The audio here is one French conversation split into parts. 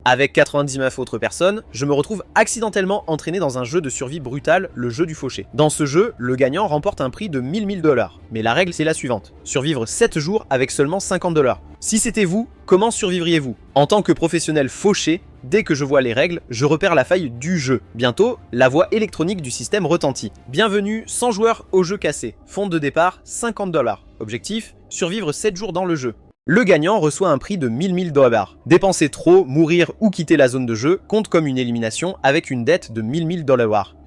Avec 99 autres personnes, je me retrouve accidentellement entraîné dans un jeu de survie brutal, le jeu du fauché. Dans ce jeu, le gagnant remporte un prix de 1000 $. Mais la règle c'est la suivante, survivre 7 jours avec seulement 50 $. Si c'était vous, comment survivriez-vous? En tant que professionnel fauché, dès que je vois les règles, je repère la faille du jeu. Bientôt, la voix électronique du système retentit. Bienvenue, 100 joueurs au jeu cassé. Fonds de départ, 50 $. Objectif, survivre 7 jours dans le jeu. Le gagnant reçoit un prix de 1000 $. Dépenser trop, mourir ou quitter la zone de jeu compte comme une élimination avec une dette de 1000 $.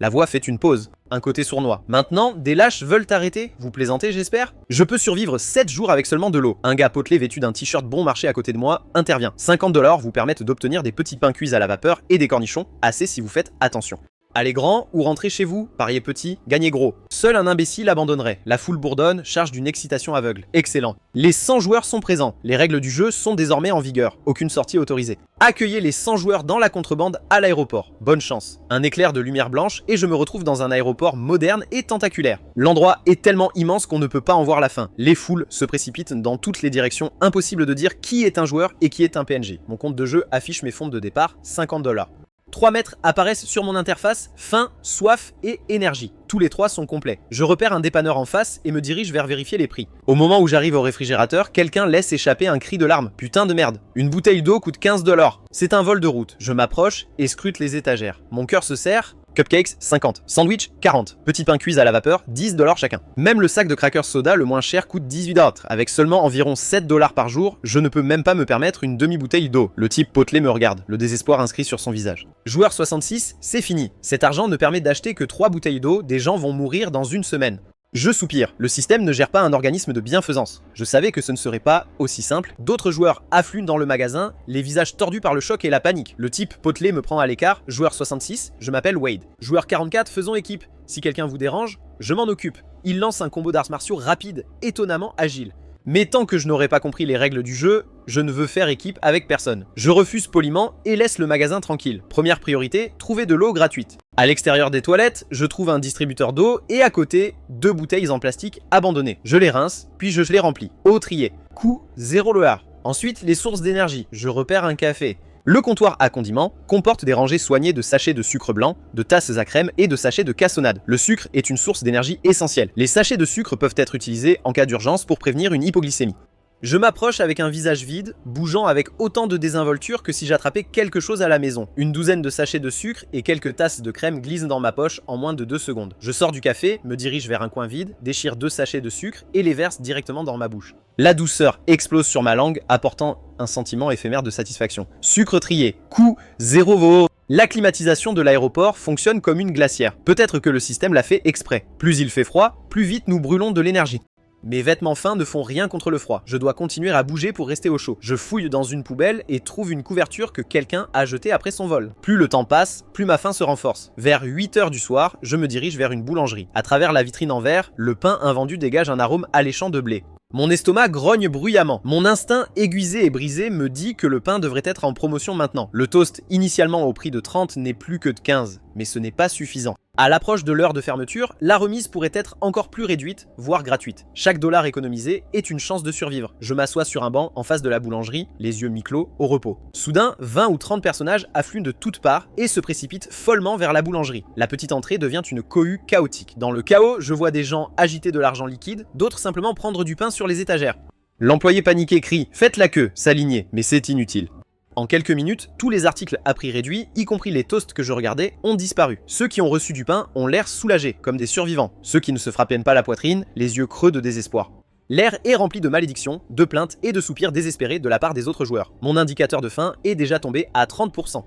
La voix fait une pause. Un côté sournois. Maintenant, des lâches veulent arrêter? Vous plaisantez, j'espère? Je peux survivre 7 jours avec seulement de l'eau. Un gars potelé vêtu d'un t-shirt bon marché à côté de moi intervient. 50 $ vous permettent d'obtenir des petits pains cuits à la vapeur et des cornichons, assez si vous faites attention. Allez grand ou rentrez chez vous, pariez petit, gagnez gros. Seul un imbécile abandonnerait. La foule bourdonne, charge d'une excitation aveugle. Excellent. Les 100 joueurs sont présents. Les règles du jeu sont désormais en vigueur. Aucune sortie autorisée. Accueillez les 100 joueurs dans la contrebande à l'aéroport. Bonne chance. Un éclair de lumière blanche et je me retrouve dans un aéroport moderne et tentaculaire. L'endroit est tellement immense qu'on ne peut pas en voir la fin. Les foules se précipitent dans toutes les directions. Impossible de dire qui est un joueur et qui est un PNJ. Mon compte de jeu affiche mes fonds de départ, 50 $. 3 mètres apparaissent sur mon interface, faim, soif et énergie. Tous les 3 sont complets. Je repère un dépanneur en face et me dirige vers vérifier les prix. Au moment où j'arrive au réfrigérateur, quelqu'un laisse échapper un cri de larme. Putain de merde. Une bouteille d'eau coûte 15 $. C'est un vol de route. Je m'approche et scrute les étagères. Mon cœur se serre. Cupcakes, 50. Sandwich, 40. Petits pains cuits à la vapeur, 10 $ chacun. Même le sac de crackers soda le moins cher coûte 18 $. Avec seulement environ 7 $ par jour, je ne peux même pas me permettre une demi-bouteille d'eau. Le type potelé me regarde, le désespoir inscrit sur son visage. Joueur 66, c'est fini. Cet argent ne permet d'acheter que 3 bouteilles d'eau, des gens vont mourir dans une semaine. Je soupire, le système ne gère pas un organisme de bienfaisance. Je savais que ce ne serait pas aussi simple. D'autres joueurs affluent dans le magasin, les visages tordus par le choc et la panique. Le type potelé me prend à l'écart, joueur 66, je m'appelle Wade. Joueur 44, faisons équipe. Si quelqu'un vous dérange, je m'en occupe. Il lance un combo d'arts martiaux rapide, étonnamment agile. Mais tant que je n'aurai pas compris les règles du jeu, je ne veux faire équipe avec personne. Je refuse poliment et laisse le magasin tranquille. Première priorité, trouver de l'eau gratuite. À l'extérieur des toilettes, je trouve un distributeur d'eau et à côté, 2 bouteilles en plastique abandonnées. Je les rince, puis je les remplis. Eau triée. Coût 0 $. Ensuite, les sources d'énergie. Je repère un café. Le comptoir à condiments comporte des rangées soignées de sachets de sucre blanc, de tasses à crème et de sachets de cassonade. Le sucre est une source d'énergie essentielle. Les sachets de sucre peuvent être utilisés en cas d'urgence pour prévenir une hypoglycémie. Je m'approche avec un visage vide, bougeant avec autant de désinvolture que si j'attrapais quelque chose à la maison. Une douzaine de sachets de sucre et quelques tasses de crème glissent dans ma poche en moins de 2 secondes. Je sors du café, me dirige vers un coin vide, déchire 2 sachets de sucre et les verse directement dans ma bouche. La douceur explose sur ma langue, apportant un sentiment éphémère de satisfaction. Sucre trié, coût 0 $. La climatisation de l'aéroport fonctionne comme une glacière. Peut-être que le système l'a fait exprès. Plus il fait froid, plus vite nous brûlons de l'énergie. Mes vêtements fins ne font rien contre le froid. Je dois continuer à bouger pour rester au chaud. Je fouille dans une poubelle et trouve une couverture que quelqu'un a jetée après son vol. Plus le temps passe, plus ma faim se renforce. Vers 8 h du soir, je me dirige vers une boulangerie. À travers la vitrine en verre, le pain invendu dégage un arôme alléchant de blé. Mon estomac grogne bruyamment. Mon instinct aiguisé et brisé me dit que le pain devrait être en promotion maintenant. Le toast, initialement au prix de 30, n'est plus que de 15. Mais ce n'est pas suffisant. À l'approche de l'heure de fermeture, la remise pourrait être encore plus réduite, voire gratuite. Chaque dollar économisé est une chance de survivre. Je m'assois sur un banc en face de la boulangerie, les yeux mi-clos, au repos. Soudain, 20 ou 30 personnages affluent de toutes parts et se précipitent follement vers la boulangerie. La petite entrée devient une cohue chaotique. Dans le chaos, je vois des gens agiter de l'argent liquide, d'autres simplement prendre du pain sur les étagères. L'employé paniqué crie « Faites la queue, s'aligner », mais c'est inutile. En quelques minutes, tous les articles à prix réduit, y compris les toasts que je regardais, ont disparu. Ceux qui ont reçu du pain ont l'air soulagés, comme des survivants. Ceux qui ne se frappaient pas la poitrine, les yeux creux de désespoir. L'air est rempli de malédictions, de plaintes et de soupirs désespérés de la part des autres joueurs. Mon indicateur de faim est déjà tombé à 30 %.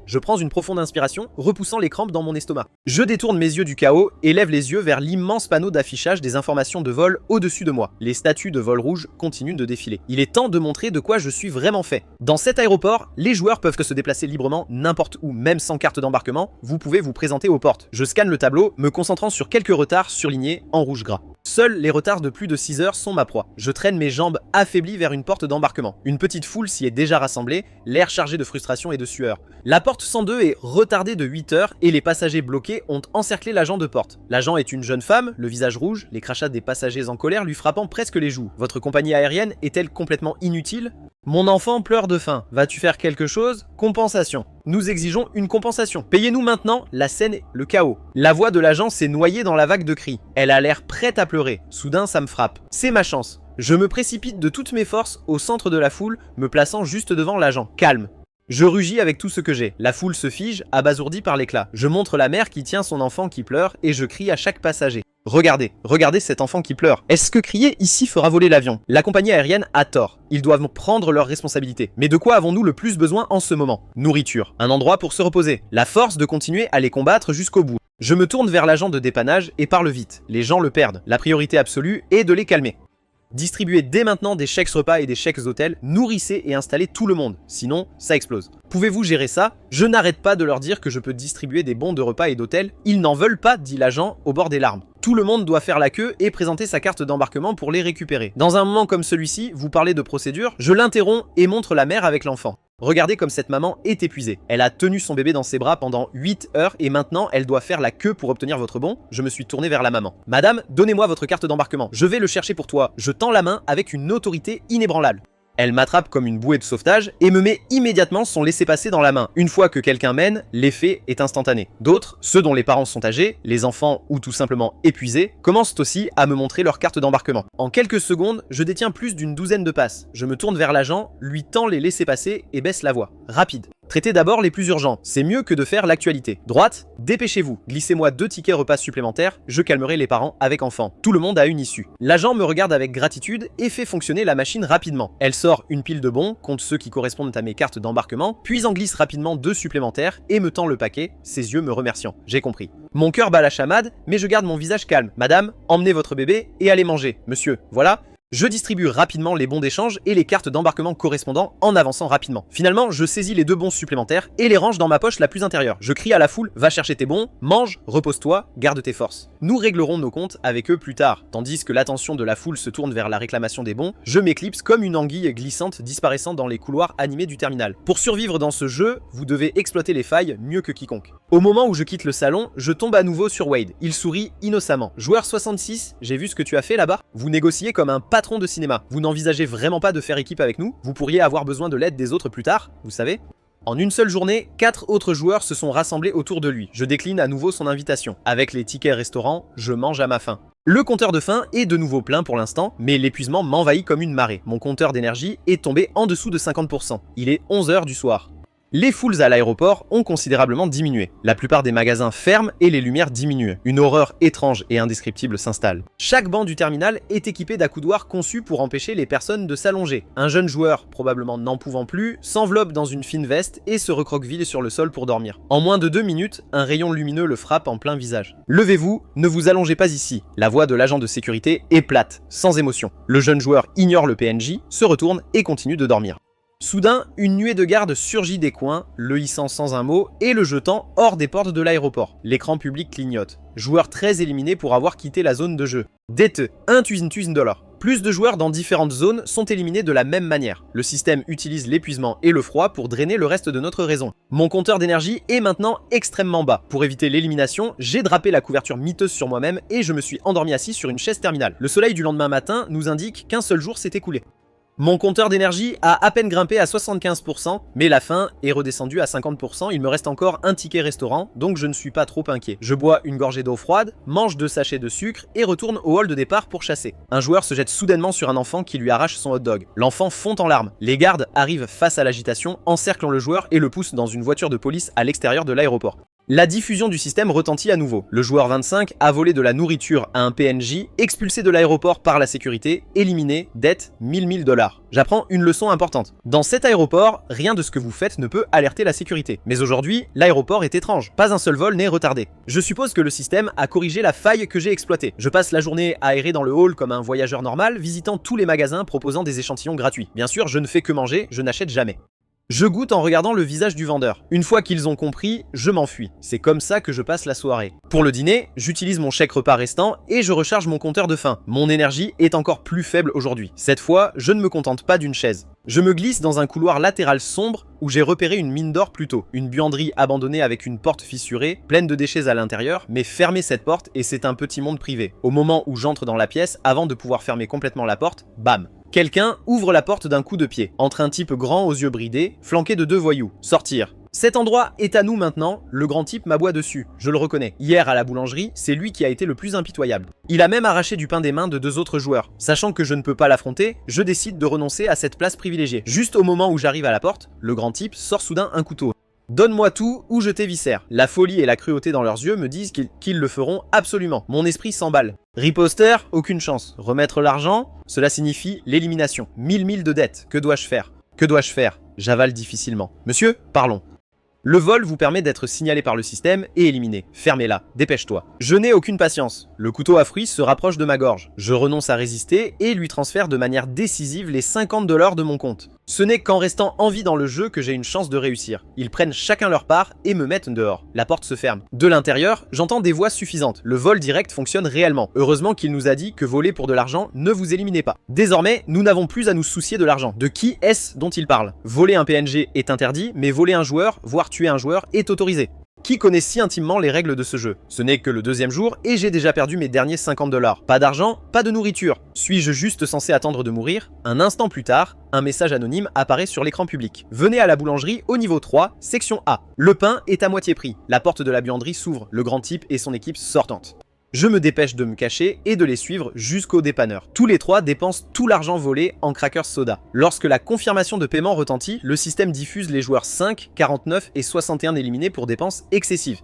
Je prends une profonde inspiration, repoussant les crampes dans mon estomac. Je détourne mes yeux du chaos et lève les yeux vers l'immense panneau d'affichage des informations de vol au-dessus de moi. Les statuts de vol rouge continuent de défiler. Il est temps de montrer de quoi je suis vraiment fait. Dans cet aéroport, les joueurs peuvent se déplacer librement n'importe où, même sans carte d'embarquement. Vous pouvez vous présenter aux portes. Je scanne le tableau, me concentrant sur quelques retards surlignés en rouge gras. Seuls les retards de plus de 6 heures sont ma proie. Je traîne mes jambes affaiblies vers une porte d'embarquement. Une petite foule s'y est déjà rassemblée, l'air chargé de frustration et de sueur. La porte 102 est retardée de 8 heures et les passagers bloqués ont encerclé l'agent de porte. L'agent est une jeune femme, le visage rouge, les crachats des passagers en colère lui frappant presque les joues. Votre compagnie aérienne est-elle complètement inutile ? Mon enfant pleure de faim. Vas-tu faire quelque chose ? Compensation. Nous exigeons une compensation. Payez-nous maintenant, la scène est le chaos. La voix de l'agent s'est noyée dans la vague de cris. Elle a l'air prête à pleurer. Soudain, ça me frappe. C'est ma chance. Je me précipite de toutes mes forces au centre de la foule, me plaçant juste devant l'agent. Calme. Je rugis avec tout ce que j'ai. La foule se fige, abasourdie par l'éclat. Je montre la mère qui tient son enfant qui pleure et je crie à chaque passager. Regardez, regardez cet enfant qui pleure. Est-ce que crier ici fera voler l'avion ? La compagnie aérienne a tort. Ils doivent prendre leurs responsabilités. Mais de quoi avons-nous le plus besoin en ce moment ? Nourriture. Un endroit pour se reposer. La force de continuer à les combattre jusqu'au bout. Je me tourne vers l'agent de dépannage et parle vite. Les gens le perdent. La priorité absolue est de les calmer. Distribuez dès maintenant des chèques repas et des chèques hôtels, nourrissez et installez tout le monde, sinon ça explose. Pouvez-vous gérer ça ? Je n'arrête pas de leur dire que je peux distribuer des bons de repas et d'hôtels, ils n'en veulent pas, dit l'agent au bord des larmes. Tout le monde doit faire la queue et présenter sa carte d'embarquement pour les récupérer. Dans un moment comme celui-ci, vous parlez de procédure, je l'interromps et montre la mère avec l'enfant. Regardez comme cette maman est épuisée. Elle a tenu son bébé dans ses bras pendant 8 heures et maintenant elle doit faire la queue pour obtenir votre bon. Je me suis tourné vers la maman. Madame, donnez-moi votre carte d'embarquement. Je vais le chercher pour toi. Je tends la main avec une autorité inébranlable. Elle m'attrape comme une bouée de sauvetage et me met immédiatement son laissez-passer dans la main. Une fois que quelqu'un mène, l'effet est instantané. D'autres, ceux dont les parents sont âgés, les enfants ou tout simplement épuisés, commencent aussi à me montrer leur carte d'embarquement. En quelques secondes, je détiens plus d'une douzaine de passes. Je me tourne vers l'agent, lui tends les laissez-passer et baisse la voix. Rapide. Traitez d'abord les plus urgents, c'est mieux que de faire l'actualité. Droite, dépêchez-vous, glissez-moi 2 tickets repas supplémentaires, je calmerai les parents avec enfants. Tout le monde a une issue. L'agent me regarde avec gratitude et fait fonctionner la machine rapidement. Elle sort une pile de bons, compte ceux qui correspondent à mes cartes d'embarquement, puis en glisse rapidement 2 supplémentaires et me tend le paquet, ses yeux me remerciant. J'ai compris. Mon cœur bat la chamade, mais je garde mon visage calme. Madame, emmenez votre bébé et allez manger. Monsieur, voilà. Je distribue rapidement les bons d'échange et les cartes d'embarquement correspondant en avançant rapidement. Finalement, je saisis les 2 bons supplémentaires et les range dans ma poche la plus intérieure. Je crie à la foule, va chercher tes bons, mange, repose-toi, garde tes forces. Nous réglerons nos comptes avec eux plus tard. Tandis que l'attention de la foule se tourne vers la réclamation des bons, je m'éclipse comme une anguille glissante disparaissant dans les couloirs animés du terminal. Pour survivre dans ce jeu, vous devez exploiter les failles mieux que quiconque. Au moment où je quitte le salon, je tombe à nouveau sur Wade. Il sourit innocemment. Joueur 66, j'ai vu ce que tu as fait là-bas. Vous négociez comme un patron de cinéma. Vous n'envisagez vraiment pas de faire équipe avec nous ? Vous pourriez avoir besoin de l'aide des autres plus tard, vous savez ? En une seule journée, 4 autres joueurs se sont rassemblés autour de lui. Je décline à nouveau son invitation. Avec les tickets restaurants, je mange à ma faim. Le compteur de faim est de nouveau plein pour l'instant, mais l'épuisement m'envahit comme une marée. Mon compteur d'énergie est tombé en dessous de 50%. Il est 11 h du soir. Les foules à l'aéroport ont considérablement diminué. La plupart des magasins ferment et les lumières diminuent. Une horreur étrange et indescriptible s'installe. Chaque banc du terminal est équipé d'accoudoirs conçus pour empêcher les personnes de s'allonger. Un jeune joueur, probablement n'en pouvant plus, s'enveloppe dans une fine veste et se recroqueville sur le sol pour dormir. En moins de 2 minutes, un rayon lumineux le frappe en plein visage. Levez-vous, ne vous allongez pas ici. La voix de l'agent de sécurité est plate, sans émotion. Le jeune joueur ignore le PNJ, se retourne et continue de dormir. Soudain, une nuée de gardes surgit des coins, le hissant sans un mot et le jetant hors des portes de l'aéroport. L'écran public clignote. Joueur très éliminé pour avoir quitté la zone de jeu. Dette, $1000. Plus de joueurs dans différentes zones sont éliminés de la même manière. Le système utilise l'épuisement et le froid pour drainer le reste de notre raison. Mon compteur d'énergie est maintenant extrêmement bas. Pour éviter l'élimination, j'ai drapé la couverture miteuse sur moi-même et je me suis endormi assis sur une chaise terminale. Le soleil du lendemain matin nous indique qu'un seul jour s'est écoulé. Mon compteur d'énergie a à peine grimpé à 75%, mais la faim est redescendue à 50%, il me reste encore un ticket restaurant, donc je ne suis pas trop inquiet. Je bois une gorgée d'eau froide, mange 2 sachets de sucre et retourne au hall de départ pour chasser. Un joueur se jette soudainement sur un enfant qui lui arrache son hot dog. L'enfant fond en larmes. Les gardes arrivent face à l'agitation, encerclent le joueur et le poussent dans une voiture de police à l'extérieur de l'aéroport. La diffusion du système retentit à nouveau. Le joueur 25 a volé de la nourriture à un PNJ, expulsé de l'aéroport par la sécurité, éliminé, dette $1000. J'apprends une leçon importante. Dans cet aéroport, rien de ce que vous faites ne peut alerter la sécurité. Mais aujourd'hui, l'aéroport est étrange. Pas un seul vol n'est retardé. Je suppose que le système a corrigé la faille que j'ai exploitée. Je passe la journée à errer dans le hall comme un voyageur normal, visitant tous les magasins proposant des échantillons gratuits. Bien sûr, je ne fais que manger, je n'achète jamais. Je goûte en regardant le visage du vendeur. Une fois qu'ils ont compris, je m'enfuis. C'est comme ça que je passe la soirée. Pour le dîner, j'utilise mon chèque repas restant et je recharge mon compteur de faim. Mon énergie est encore plus faible aujourd'hui. Cette fois, je ne me contente pas d'une chaise. Je me glisse dans un couloir latéral sombre où j'ai repéré une mine d'or plus tôt. Une buanderie abandonnée avec une porte fissurée, pleine de déchets à l'intérieur, mais fermez cette porte et c'est un petit monde privé. Au moment où j'entre dans la pièce, avant de pouvoir fermer complètement la porte, bam! Quelqu'un ouvre la porte d'un coup de pied, entre un type grand aux yeux bridés, flanqué de 2 voyous. Sortir. Cet endroit est à nous maintenant, le grand type m'aboie dessus, je le reconnais. Hier à la boulangerie, c'est lui qui a été le plus impitoyable. Il a même arraché du pain des mains de 2 autres joueurs. Sachant que je ne peux pas l'affronter, je décide de renoncer à cette place privilégiée. Juste au moment où j'arrive à la porte, le grand type sort soudain un couteau. Donne-moi tout ou je t'éviscère. La folie et la cruauté dans leurs yeux me disent qu'ils le feront absolument. Mon esprit s'emballe. Riposter, aucune chance. Remettre l'argent, cela signifie l'élimination. 1000 de dettes. Que dois-je faire? Que dois-je faire? J'avale difficilement. Monsieur, parlons. Le vol vous permet d'être signalé par le système et éliminé. Fermez-la, dépêche-toi. Je n'ai aucune patience. Le couteau à fruits se rapproche de ma gorge. Je renonce à résister et lui transfère de manière décisive les 50 $ de mon compte. Ce n'est qu'en restant en vie dans le jeu que j'ai une chance de réussir. Ils prennent chacun leur part et me mettent dehors. La porte se ferme. De l'intérieur, j'entends des voix suffisantes. Le vol direct fonctionne réellement. Heureusement qu'il nous a dit que voler pour de l'argent ne vous éliminez pas. Désormais, nous n'avons plus à nous soucier de l'argent. De qui est-ce dont il parle? Voler un PNG est interdit, mais voler un joueur, voire tuer un joueur, est autorisé. Qui connaît si intimement les règles de ce jeu? Ce n'est que le 2e jour et j'ai déjà perdu mes derniers 50 $. Pas d'argent, pas de nourriture. Suis-je juste censé attendre de mourir? Un instant plus tard, un message anonyme apparaît sur l'écran public. Venez à la boulangerie au niveau 3, section A. Le pain est à moitié prix. La porte de la buanderie s'ouvre, le grand type et son équipe sortantes. Je me dépêche de me cacher et de les suivre jusqu'au dépanneur. Tous les 3 dépensent tout l'argent volé en crackers soda. Lorsque la confirmation de paiement retentit, le système diffuse les joueurs 5, 49 et 61 éliminés pour dépenses excessives.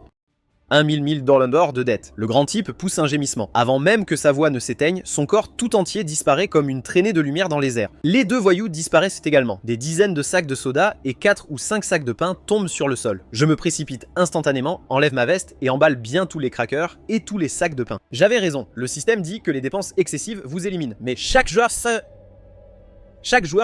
1000 $ de dette. Le grand type pousse un gémissement. Avant même que sa voix ne s'éteigne, son corps tout entier disparaît comme une traînée de lumière dans les airs. Les 2 voyous disparaissent également. Des dizaines de sacs de soda et 4 ou 5 sacs de pain tombent sur le sol. Je me précipite instantanément, enlève ma veste et emballe bien tous les crackers et tous les sacs de pain. J'avais raison, le système dit que les dépenses excessives vous éliminent. Mais chaque joueur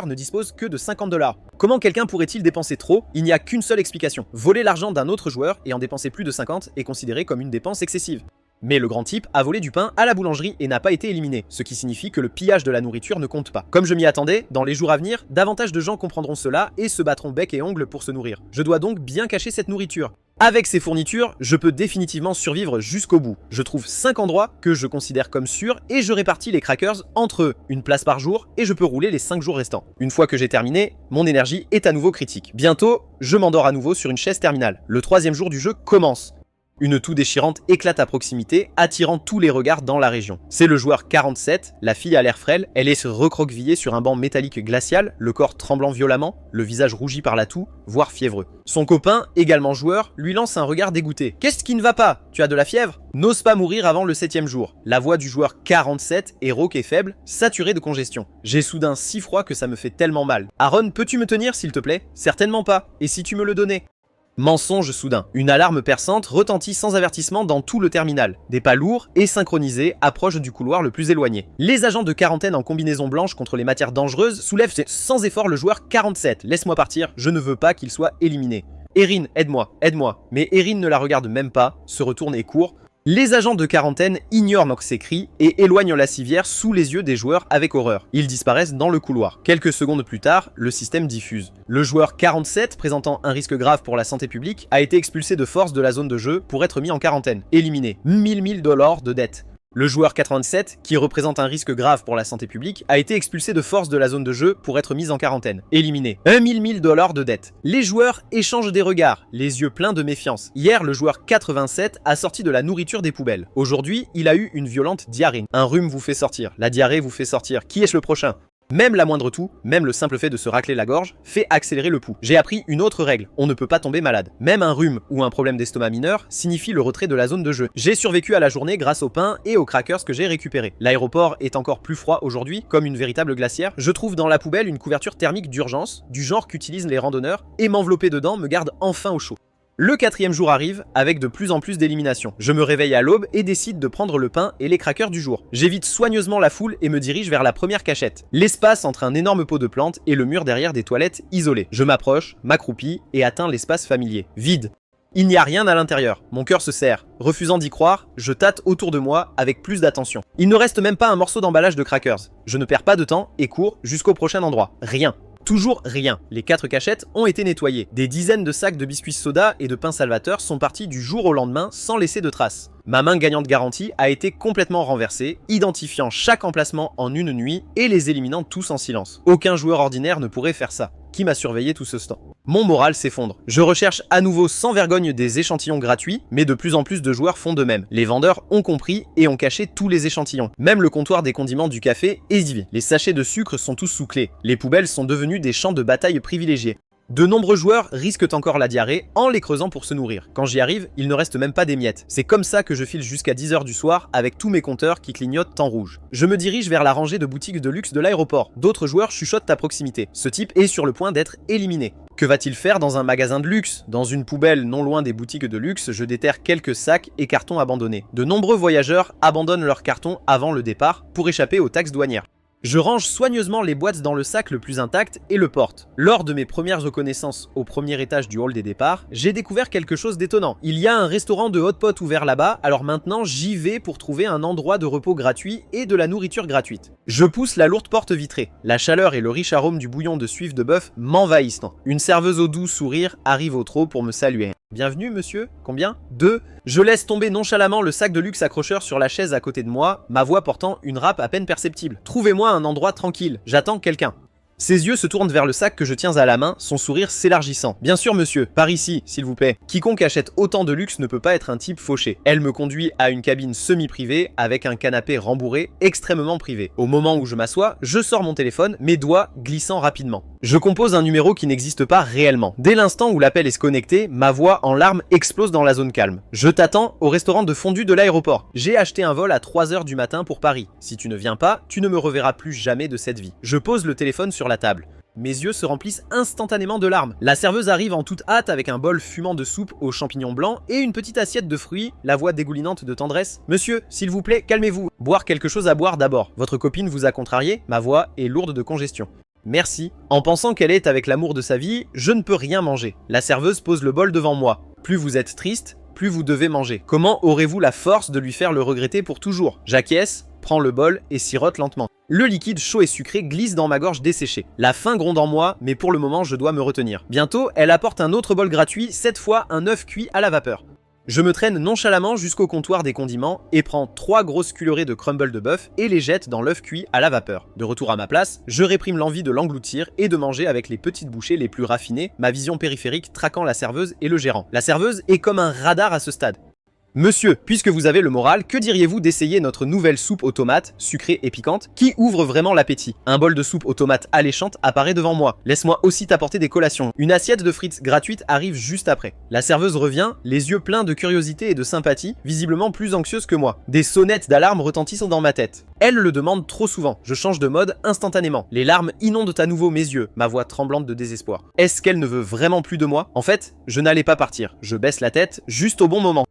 ne dispose que de 50 $. Comment quelqu'un pourrait-il dépenser trop? Il n'y a qu'une seule explication. Voler l'argent d'un autre joueur et en dépenser plus de 50 est considéré comme une dépense excessive. Mais le grand type a volé du pain à la boulangerie et n'a pas été éliminé, ce qui signifie que le pillage de la nourriture ne compte pas. Comme je m'y attendais, dans les jours à venir, davantage de gens comprendront cela et se battront bec et ongles pour se nourrir. Je dois donc bien cacher cette nourriture. Avec ces fournitures, je peux définitivement survivre jusqu'au bout. Je trouve 5 endroits que je considère comme sûrs et je répartis les crackers entre eux, une place par jour, et je peux rouler les 5 jours restants. Une fois que j'ai terminé, mon énergie est à nouveau critique. Bientôt, je m'endors à nouveau sur une chaise terminale. Le 3e jour du jeu commence. Une toux déchirante éclate à proximité, attirant tous les regards dans la région. C'est le joueur 47, la fille a l'air frêle, elle est recroquevillée sur un banc métallique glacial, le corps tremblant violemment, le visage rougi par la toux, voire fiévreux. Son copain, également joueur, lui lance un regard dégoûté. « Qu'est-ce qui ne va pas? Tu as de la fièvre ?» N'ose pas mourir avant le 7e jour. La voix du joueur 47 est rauque et faible, saturée de congestion. J'ai soudain si froid que ça me fait tellement mal. « Aaron, peux-tu me tenir s'il te plaît ?»« Certainement pas. Et si tu me le donnais ?» Mensonge soudain. Une alarme perçante retentit sans avertissement dans tout le terminal. Des pas lourds et synchronisés approchent du couloir le plus éloigné. Les agents de quarantaine en combinaison blanche contre les matières dangereuses soulèvent sans effort le joueur 47. Laisse-moi partir, je ne veux pas qu'il soit éliminé. Erin, aide-moi, aide-moi. Mais Erin ne la regarde même pas, se retourne et court. Les agents de quarantaine ignorent ses cris et éloignent la civière sous les yeux des joueurs avec horreur. Ils disparaissent dans le couloir. Quelques secondes plus tard, le système diffuse. Le joueur 47, présentant un risque grave pour la santé publique, a été expulsé de force de la zone de jeu pour être mis en quarantaine. Éliminé. 1000 $ de dette. Le joueur 87, qui représente un risque grave pour la santé publique, a été expulsé de force de la zone de jeu pour être mis en quarantaine. Éliminé. 1000 $ de dette. Les joueurs échangent des regards, les yeux pleins de méfiance. Hier, le joueur 87 a sorti de la nourriture des poubelles. Aujourd'hui, il a eu une violente diarrhée. Un rhume vous fait sortir, la diarrhée vous fait sortir. Qui est-ce le prochain ? Même la moindre toux, même le simple fait de se racler la gorge, fait accélérer le pouls. J'ai appris une autre règle, on ne peut pas tomber malade. Même un rhume ou un problème d'estomac mineur signifie le retrait de la zone de jeu. J'ai survécu à la journée grâce au pain et aux crackers que j'ai récupérés. L'aéroport est encore plus froid aujourd'hui, comme une véritable glacière. Je trouve dans la poubelle une couverture thermique d'urgence, du genre qu'utilisent les randonneurs, et m'envelopper dedans me garde enfin au chaud. Le 4e jour arrive, avec de plus en plus d'éliminations. Je me réveille à l'aube et décide de prendre le pain et les crackers du jour. J'évite soigneusement la foule et me dirige vers la première cachette. L'espace entre un énorme pot de plantes et le mur derrière des toilettes isolées. Je m'approche, m'accroupis et atteins l'espace familier. Vide. Il n'y a rien à l'intérieur. Mon cœur se serre. Refusant d'y croire, je tâte autour de moi avec plus d'attention. Il ne reste même pas un morceau d'emballage de crackers. Je ne perds pas de temps et cours jusqu'au prochain endroit. Rien. Toujours rien. Les 4 cachettes ont été nettoyées. Des dizaines de sacs de biscuits soda et de pain salvateur sont partis du jour au lendemain sans laisser de traces. Ma main gagnante garantie a été complètement renversée, identifiant chaque emplacement en une nuit et les éliminant tous en silence. Aucun joueur ordinaire ne pourrait faire ça. Qui m'a surveillé tout ce temps? Mon moral s'effondre. Je recherche à nouveau sans vergogne des échantillons gratuits, mais de plus en plus de joueurs font de même. Les vendeurs ont compris et ont caché tous les échantillons. Même le comptoir des condiments du café est vide. Les sachets de sucre sont tous sous clé. Les poubelles sont devenues des champs de bataille privilégiés. De nombreux joueurs risquent encore la diarrhée en les creusant pour se nourrir. Quand j'y arrive, il ne reste même pas des miettes. C'est comme ça que je file jusqu'à 10 h du soir avec tous mes compteurs qui clignotent en rouge. Je me dirige vers la rangée de boutiques de luxe de l'aéroport. D'autres joueurs chuchotent à proximité. Ce type est sur le point d'être éliminé. Que va-t-il faire dans un magasin de luxe? Dans une poubelle non loin des boutiques de luxe, je déterre quelques sacs et cartons abandonnés. De nombreux voyageurs abandonnent leurs cartons avant le départ pour échapper aux taxes douanières. Je range soigneusement les boîtes dans le sac le plus intact et le porte. Lors de mes premières reconnaissances au premier étage du hall des départs, j'ai découvert quelque chose d'étonnant. Il y a un restaurant de hot pot ouvert là-bas, alors maintenant j'y vais pour trouver un endroit de repos gratuit et de la nourriture gratuite. Je pousse la lourde porte vitrée. La chaleur et le riche arôme du bouillon de suif de bœuf m'envahissent. Une serveuse au doux sourire arrive au trot pour me saluer. Bienvenue monsieur, combien? 2. Je laisse tomber nonchalamment le sac de luxe accrocheur sur la chaise à côté de moi, ma voix portant une râpe à peine perceptible. Trouvez-moi un endroit tranquille, j'attends quelqu'un. Ses yeux se tournent vers le sac que je tiens à la main, son sourire s'élargissant. Bien sûr monsieur, par ici, s'il vous plaît. Quiconque achète autant de luxe ne peut pas être un type fauché. Elle me conduit à une cabine semi-privée avec un canapé rembourré extrêmement privé. Au moment où je m'assois, je sors mon téléphone, mes doigts glissant rapidement. Je compose un numéro qui n'existe pas réellement. Dès l'instant où l'appel est connecté, ma voix en larmes explose dans la zone calme. Je t'attends au restaurant de fondue de l'aéroport. J'ai acheté un vol à 3 h du matin pour Paris. Si tu ne viens pas, tu ne me reverras plus jamais de cette vie. Je pose le téléphone sur la table. Mes yeux se remplissent instantanément de larmes. La serveuse arrive en toute hâte avec un bol fumant de soupe aux champignons blancs et une petite assiette de fruits, la voix dégoulinante de tendresse. Monsieur, s'il vous plaît, calmez-vous. Boire quelque chose à boire d'abord. Votre copine vous a contrarié? Ma voix est lourde de congestion. Merci. En pensant qu'elle est avec l'amour de sa vie, je ne peux rien manger. La serveuse pose le bol devant moi. Plus vous êtes triste, plus vous devez manger. Comment aurez-vous la force de lui faire le regretter pour toujours? J'acquiesce, prends le bol et sirote lentement. Le liquide chaud et sucré glisse dans ma gorge desséchée. La faim gronde en moi, mais pour le moment je dois me retenir. Bientôt, elle apporte un autre bol gratuit, cette fois un œuf cuit à la vapeur. Je me traîne nonchalamment jusqu'au comptoir des condiments et prends 3 grosses cuillerées de crumble de bœuf et les jette dans l'œuf cuit à la vapeur. De retour à ma place, je réprime l'envie de l'engloutir et de manger avec les petites bouchées les plus raffinées, ma vision périphérique traquant la serveuse et le gérant. La serveuse est comme un radar à ce stade. Monsieur, puisque vous avez le moral, que diriez-vous d'essayer notre nouvelle soupe aux tomates, sucrée et piquante, qui ouvre vraiment l'appétit? Un bol de soupe aux tomates alléchante apparaît devant moi. Laisse-moi aussi t'apporter des collations. Une assiette de frites gratuite arrive juste après. La serveuse revient, les yeux pleins de curiosité et de sympathie, visiblement plus anxieuse que moi. Des sonnettes d'alarme retentissent dans ma tête. Elle le demande trop souvent. Je change de mode instantanément. Les larmes inondent à nouveau mes yeux, ma voix tremblante de désespoir. Est-ce qu'elle ne veut vraiment plus de moi? En fait, je n'allais pas partir. Je baisse la tête juste au bon moment.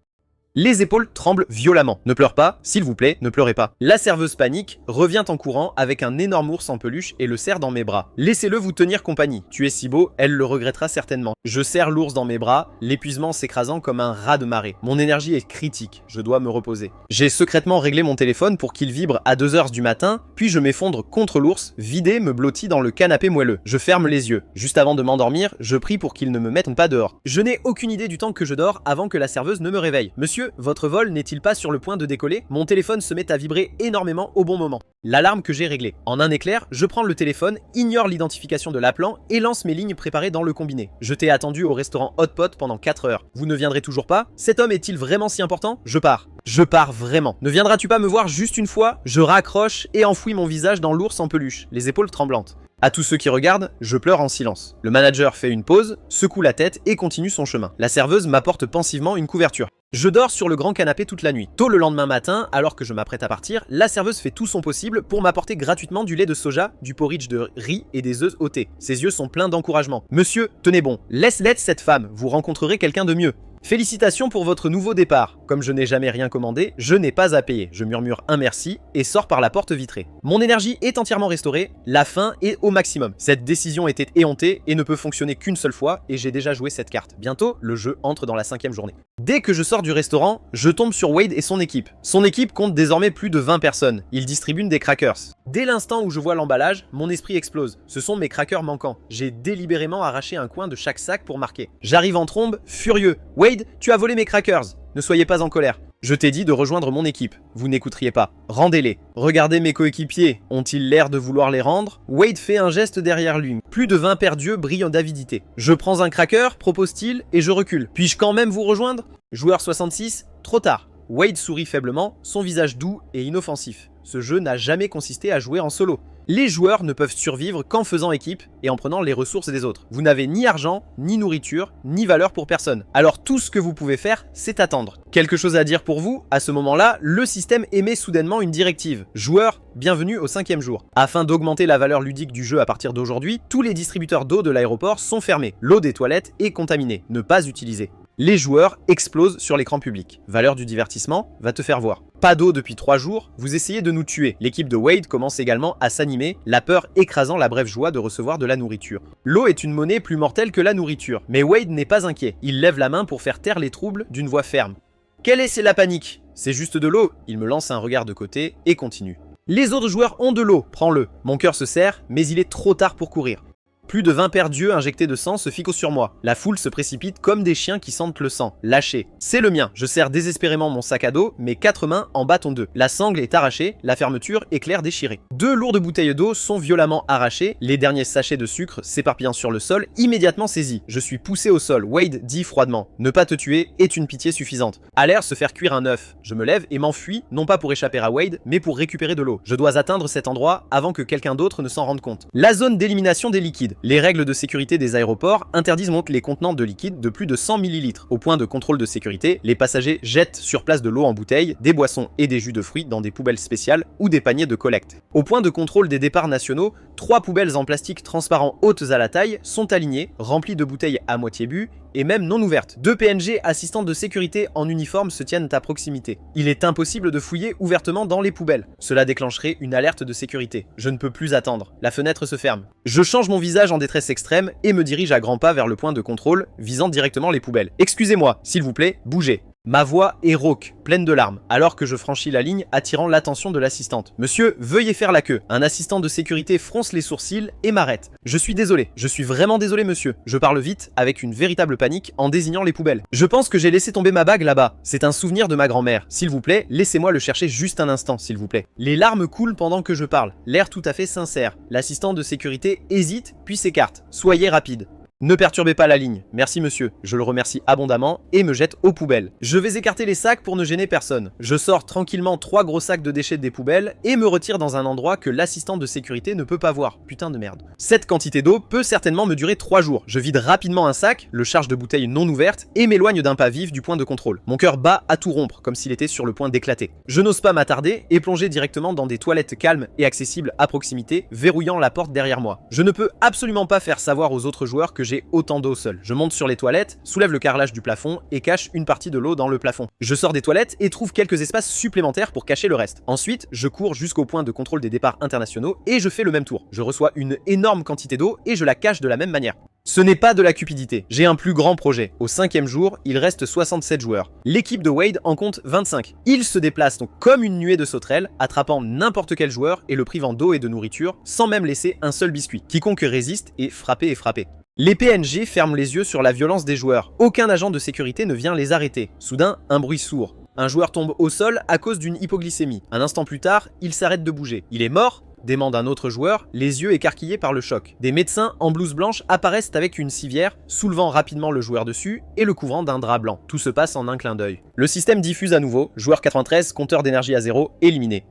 Les épaules tremblent violemment. Ne pleure pas, s'il vous plaît, ne pleurez pas. La serveuse panique, revient en courant avec un énorme ours en peluche et le serre dans mes bras. Laissez-le vous tenir compagnie. Tu es si beau, elle le regrettera certainement. Je serre l'ours dans mes bras, l'épuisement s'écrasant comme un raz de marée. Mon énergie est critique, je dois me reposer. J'ai secrètement réglé mon téléphone pour qu'il vibre à 2 h du matin, puis je m'effondre contre l'ours, vidé me blottit dans le canapé moelleux. Je ferme les yeux. Juste avant de m'endormir, je prie pour qu'il ne me mette pas dehors. Je n'ai aucune idée du temps que je dors avant que la serveuse ne me réveille. Monsieur, votre vol n'est-il pas sur le point de décoller? Mon téléphone se met à vibrer énormément au bon moment. L'alarme que j'ai réglée. En un éclair, je prends le téléphone, ignore l'identification de l'appelant et lance mes lignes préparées dans le combiné. Je t'ai attendu au restaurant Hot Pot pendant 4 heures. Vous ne viendrez toujours pas? Cet homme est-il vraiment si important? Je pars. Je pars vraiment. Ne viendras-tu pas me voir juste une fois? Je raccroche et enfouis mon visage dans l'ours en peluche, les épaules tremblantes. À tous ceux qui regardent, je pleure en silence. Le manager fait une pause, secoue la tête et continue son chemin. La serveuse m'apporte pensivement une couverture. Je dors sur le grand canapé toute la nuit. Tôt le lendemain matin, alors que je m'apprête à partir, la serveuse fait tout son possible pour m'apporter gratuitement du lait de soja, du porridge de riz et des œufs au thé. Ses yeux sont pleins d'encouragement. Monsieur, tenez bon, laisse-la cette femme, vous rencontrerez quelqu'un de mieux. Félicitations pour votre nouveau départ. Comme je n'ai jamais rien commandé, je n'ai pas à payer. Je murmure un merci et sors par la porte vitrée. Mon énergie est entièrement restaurée, la faim est au maximum. Cette décision était éhontée et ne peut fonctionner qu'une seule fois et j'ai déjà joué cette carte. Bientôt, le jeu entre dans la 5e journée. Dès que je sors du restaurant, je tombe sur Wade et son équipe. Son équipe compte désormais plus de 20 personnes. Ils distribuent des crackers. Dès l'instant où je vois l'emballage, mon esprit explose. Ce sont mes crackers manquants. J'ai délibérément arraché un coin de chaque sac pour marquer. J'arrive en trombe, furieux. Wade, tu as volé mes crackers. Ne soyez pas en colère. Je t'ai dit de rejoindre mon équipe. Vous n'écouteriez pas. Rendez-les. Regardez mes coéquipiers. Ont-ils l'air de vouloir les rendre? Wade fait un geste derrière lui. Plus de 20 paires d'yeux brillent d'avidité. Je prends un cracker, propose-t-il, et je recule. Puis-je quand même vous rejoindre? Joueur 66, trop tard. Wade sourit faiblement, son visage doux et inoffensif. Ce jeu n'a jamais consisté à jouer en solo. Les joueurs ne peuvent survivre qu'en faisant équipe et en prenant les ressources des autres. Vous n'avez ni argent, ni nourriture, ni valeur pour personne. Alors tout ce que vous pouvez faire, c'est attendre. Quelque chose à dire pour vous? À ce moment-là, le système émet soudainement une directive. Joueurs, bienvenue au 5e jour. Afin d'augmenter la valeur ludique du jeu à partir d'aujourd'hui, tous les distributeurs d'eau de l'aéroport sont fermés. L'eau des toilettes est contaminée, ne pas utiliser. Les joueurs explosent sur l'écran public. Valeur du divertissement, va te faire voir. Pas d'eau depuis 3 jours, vous essayez de nous tuer. L'équipe de Wade commence également à s'animer, la peur écrasant la brève joie de recevoir de la nourriture. L'eau est une monnaie plus mortelle que la nourriture, mais Wade n'est pas inquiet. Il lève la main pour faire taire les troubles d'une voix ferme. Quelle est la panique? C'est juste de l'eau. Il me lance un regard de côté et continue. Les autres joueurs ont de l'eau, prends-le. Mon cœur se serre, mais il est trop tard pour courir. Plus de 20 paires d'yeux injectés de sang se ficent sur moi. La foule se précipite comme des chiens qui sentent le sang. Lâché. C'est le mien. Je serre désespérément mon sac à dos, mes 4 mains en battent en 2. La sangle est arrachée, la fermeture éclaire déchirée. 2 lourdes bouteilles d'eau sont violemment arrachées, les derniers sachets de sucre s'éparpillant sur le sol, immédiatement saisis. Je suis poussé au sol. Wade dit froidement. Ne pas te tuer est une pitié suffisante. À l'air se faire cuire un œuf. Je me lève et m'enfuis, non pas pour échapper à Wade, mais pour récupérer de l'eau. Je dois atteindre cet endroit avant que quelqu'un d'autre ne s'en rende compte. La zone d'élimination des liquides. Les règles de sécurité des aéroports interdisent donc les contenants de liquide de plus de 100 ml. Au point de contrôle de sécurité, les passagers jettent sur place de l'eau en bouteille, des boissons et des jus de fruits dans des poubelles spéciales ou des paniers de collecte. Au point de contrôle des départs nationaux, 3 poubelles en plastique transparent hautes à la taille sont alignées, remplies de bouteilles à moitié bues et même non ouvertes. 2 PNG assistants de sécurité en uniforme se tiennent à proximité. Il est impossible de fouiller ouvertement dans les poubelles. Cela déclencherait une alerte de sécurité. Je ne peux plus attendre. La fenêtre se ferme. Je change mon visage en détresse extrême et me dirige à grands pas vers le point de contrôle, visant directement les poubelles. Excusez-moi, s'il vous plaît, bougez. Ma voix est rauque, pleine de larmes, alors que je franchis la ligne attirant l'attention de l'assistante. Monsieur, veuillez faire la queue. Un assistant de sécurité fronce les sourcils et m'arrête. Je suis désolé, je suis vraiment désolé monsieur. Je parle vite, avec une véritable panique, en désignant les poubelles. Je pense que j'ai laissé tomber ma bague là-bas. C'est un souvenir de ma grand-mère. S'il vous plaît, laissez-moi le chercher juste un instant, s'il vous plaît. Les larmes coulent pendant que je parle, l'air tout à fait sincère. L'assistant de sécurité hésite, puis s'écarte. Soyez rapide. Ne perturbez pas la ligne, merci monsieur. Je le remercie abondamment et me jette aux poubelles. Je vais écarter les sacs pour ne gêner personne. Je sors tranquillement 3 gros sacs de déchets des poubelles et me retire dans un endroit que l'assistant de sécurité ne peut pas voir. Putain de merde. Cette quantité d'eau peut certainement me durer 3 jours. Je vide rapidement un sac, le charge de bouteilles non ouvertes et m'éloigne d'un pas vif du point de contrôle. Mon cœur bat à tout rompre, comme s'il était sur le point d'éclater. Je n'ose pas m'attarder et plonger directement dans des toilettes calmes et accessibles à proximité, verrouillant la porte derrière moi. Je ne peux absolument pas faire savoir aux autres joueurs que j'ai autant d'eau seul. Je monte sur les toilettes, soulève le carrelage du plafond et cache une partie de l'eau dans le plafond. Je sors des toilettes et trouve quelques espaces supplémentaires pour cacher le reste. Ensuite, je cours jusqu'au point de contrôle des départs internationaux et je fais le même tour. Je reçois une énorme quantité d'eau et je la cache de la même manière. Ce n'est pas de la cupidité, j'ai un plus grand projet. Au 5e jour, il reste 67 joueurs. L'équipe de Wade en compte 25. Ils se déplacent donc comme une nuée de sauterelles, attrapant n'importe quel joueur et le privant d'eau et de nourriture, sans même laisser un seul biscuit. Quiconque résiste est frappé et frappé. Les PNG ferment les yeux sur la violence des joueurs. Aucun agent de sécurité ne vient les arrêter. Soudain, un bruit sourd. Un joueur tombe au sol à cause d'une hypoglycémie. Un instant plus tard, il s'arrête de bouger. Il est mort ? Demande un autre joueur, les yeux écarquillés par le choc. Des médecins en blouse blanche apparaissent avec une civière, soulevant rapidement le joueur dessus et le couvrant d'un drap blanc. Tout se passe en un clin d'œil. Le système diffuse à nouveau. Joueur 93, compteur d'énergie à 0, éliminé.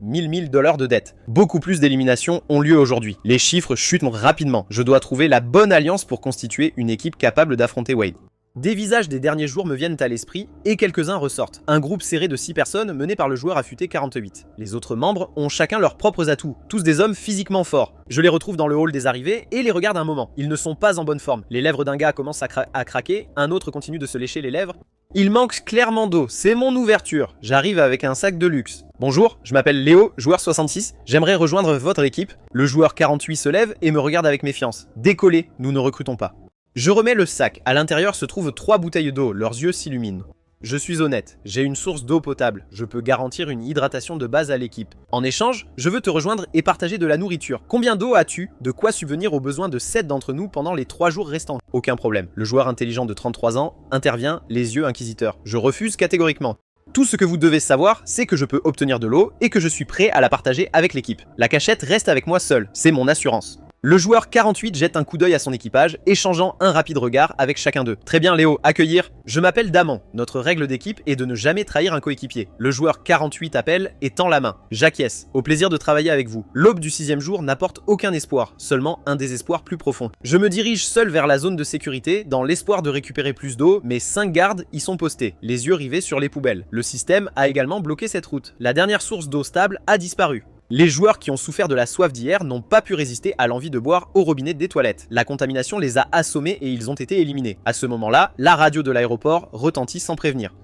1000 $ de dette. Beaucoup plus d'éliminations ont lieu aujourd'hui. Les chiffres chutent rapidement. Je dois trouver la bonne alliance pour constituer une équipe capable d'affronter Wade. Des visages des derniers jours me viennent à l'esprit et quelques-uns ressortent. Un groupe serré de 6 personnes mené par le joueur affûté 48. Les autres membres ont chacun leurs propres atouts, tous des hommes physiquement forts. Je les retrouve dans le hall des arrivées et les regarde un moment. Ils ne sont pas en bonne forme. Les lèvres d'un gars commencent à craquer, un autre continue de se lécher les lèvres. Il manque clairement d'eau, c'est mon ouverture. J'arrive avec un sac de luxe. Bonjour, je m'appelle Léo, joueur 66. J'aimerais rejoindre votre équipe. Le joueur 48 se lève et me regarde avec méfiance. Décollez, nous ne recrutons pas. Je remets le sac, à l'intérieur se trouvent 3 bouteilles d'eau, leurs yeux s'illuminent. Je suis honnête, j'ai une source d'eau potable, je peux garantir une hydratation de base à l'équipe. En échange, je veux te rejoindre et partager de la nourriture. Combien d'eau as-tu? De quoi subvenir aux besoins de 7 d'entre nous pendant les 3 jours restants? Aucun problème. Le joueur intelligent de 33 ans intervient, les yeux inquisiteurs. Je refuse catégoriquement. Tout ce que vous devez savoir, c'est que je peux obtenir de l'eau et que je suis prêt à la partager avec l'équipe. La cachette reste avec moi seul, c'est mon assurance. Le joueur 48 jette un coup d'œil à son équipage, échangeant un rapide regard avec chacun d'eux. Très bien Léo, accueillir. Je m'appelle Damon. Notre règle d'équipe est de ne jamais trahir un coéquipier. Le joueur 48 appelle et tend la main. J'acquiesce. Au plaisir de travailler avec vous. L'aube du 6e jour n'apporte aucun espoir, seulement un désespoir plus profond. Je me dirige seul vers la zone de sécurité, dans l'espoir de récupérer plus d'eau, mais 5 gardes y sont postés, les yeux rivés sur les poubelles. Le système a également bloqué cette route. La dernière source d'eau stable a disparu. Les joueurs qui ont souffert de la soif d'hier n'ont pas pu résister à l'envie de boire au robinet des toilettes. La contamination les a assommés et ils ont été éliminés. À ce moment-là, la radio de l'aéroport retentit sans prévenir.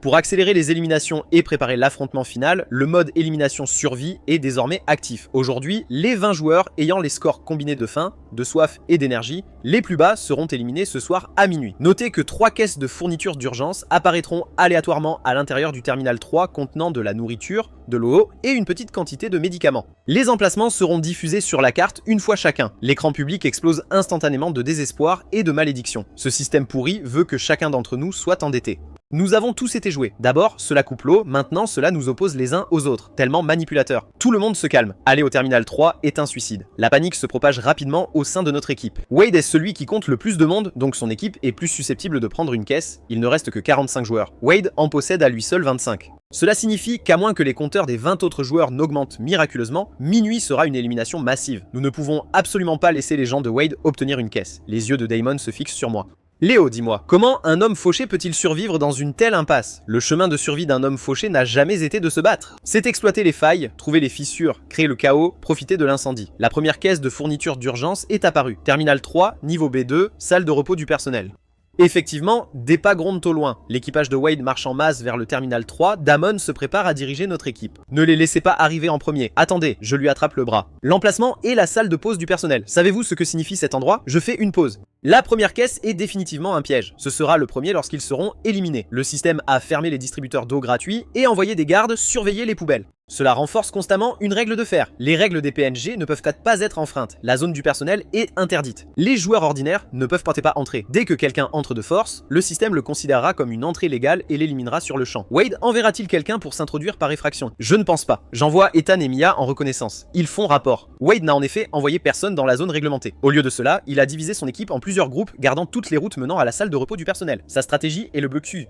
Pour accélérer les éliminations et préparer l'affrontement final, le mode élimination survie est désormais actif. Aujourd'hui, les 20 joueurs ayant les scores combinés de faim, de soif et d'énergie, les plus bas seront éliminés ce soir à minuit. Notez que 3 caisses de fourniture d'urgence apparaîtront aléatoirement à l'intérieur du terminal 3 contenant de la nourriture, de l'eau et une petite quantité de médicaments. Les emplacements seront diffusés sur la carte une fois chacun. L'écran public explose instantanément de désespoir et de malédiction. Ce système pourri veut que chacun d'entre nous soit endetté. Nous avons tous été joués. D'abord, cela coupe l'eau, maintenant cela nous oppose les uns aux autres, tellement manipulateur. Tout le monde se calme. Aller au terminal 3 est un suicide. La panique se propage rapidement au sein de notre équipe. Wade est celui qui compte le plus de monde, donc son équipe est plus susceptible de prendre une caisse. Il ne reste que 45 joueurs. Wade en possède à lui seul 25. Cela signifie qu'à moins que les compteurs des 20 autres joueurs n'augmentent miraculeusement, minuit sera une élimination massive. Nous ne pouvons absolument pas laisser les gens de Wade obtenir une caisse. Les yeux de Damon se fixent sur moi. Léo, dis-moi, comment un homme fauché peut-il survivre dans une telle impasse? Le chemin de survie d'un homme fauché n'a jamais été de se battre. C'est exploiter les failles, trouver les fissures, créer le chaos, profiter de l'incendie. La première caisse de fourniture d'urgence est apparue. Terminal 3, niveau B2, salle de repos du personnel. Effectivement, des pas grondent au loin. L'équipage de Wade marche en masse vers le terminal 3, Damon se prépare à diriger notre équipe. Ne les laissez pas arriver en premier. Attendez, je lui attrape le bras. L'emplacement est la salle de pause du personnel. Savez-vous ce que signifie cet endroit? Je fais une pause. La première caisse est définitivement un piège. Ce sera le premier lorsqu'ils seront éliminés. Le système a fermé les distributeurs d'eau gratuits et envoyé des gardes surveiller les poubelles. Cela renforce constamment une règle de fer. Les règles des PNG ne peuvent pas être enfreintes. La zone du personnel est interdite. Les joueurs ordinaires ne peuvent pas entrer. Dès que quelqu'un entre de force, le système le considérera comme une entrée légale et l'éliminera sur le champ. Wade enverra-t-il quelqu'un pour s'introduire par effraction? Je ne pense pas. J'envoie Ethan et Mia en reconnaissance. Ils font rapport. Wade n'a en effet envoyé personne dans la zone réglementée. Au lieu de cela, il a divisé son équipe en plusieurs groupes, gardant toutes les routes menant à la salle de repos du personnel. Sa stratégie est le blocus.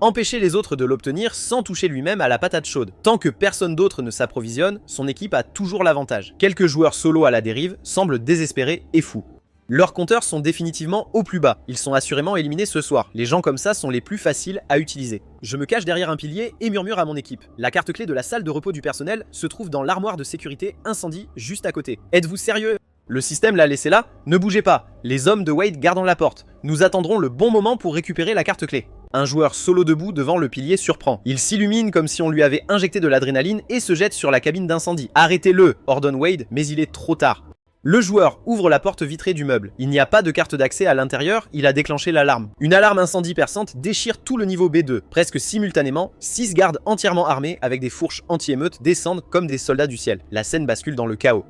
Empêcher les autres de l'obtenir sans toucher lui-même à la patate chaude. Tant que personne d'autre ne s'approvisionne, son équipe a toujours l'avantage. Quelques joueurs solo à la dérive semblent désespérés et fous. Leurs compteurs sont définitivement au plus bas. Ils sont assurément éliminés ce soir. Les gens comme ça sont les plus faciles à utiliser. Je me cache derrière un pilier et murmure à mon équipe. La carte clé de la salle de repos du personnel se trouve dans l'armoire de sécurité incendie juste à côté. Êtes-vous sérieux? Le système l'a laissé là? Ne bougez pas. Les hommes de Wade gardent la porte. Nous attendrons le bon moment pour récupérer la carte clé. Un joueur solo debout devant le pilier surprend. Il s'illumine comme si on lui avait injecté de l'adrénaline et se jette sur la cabine d'incendie. Arrêtez-le, ordonne Wade, mais il est trop tard. Le joueur ouvre la porte vitrée du meuble. Il n'y a pas de carte d'accès à l'intérieur, il a déclenché l'alarme. Une alarme incendie perçante déchire tout le niveau B2. Presque simultanément, 6 gardes entièrement armés avec des fourches anti-émeutes descendent comme des soldats du ciel. La scène bascule dans le chaos.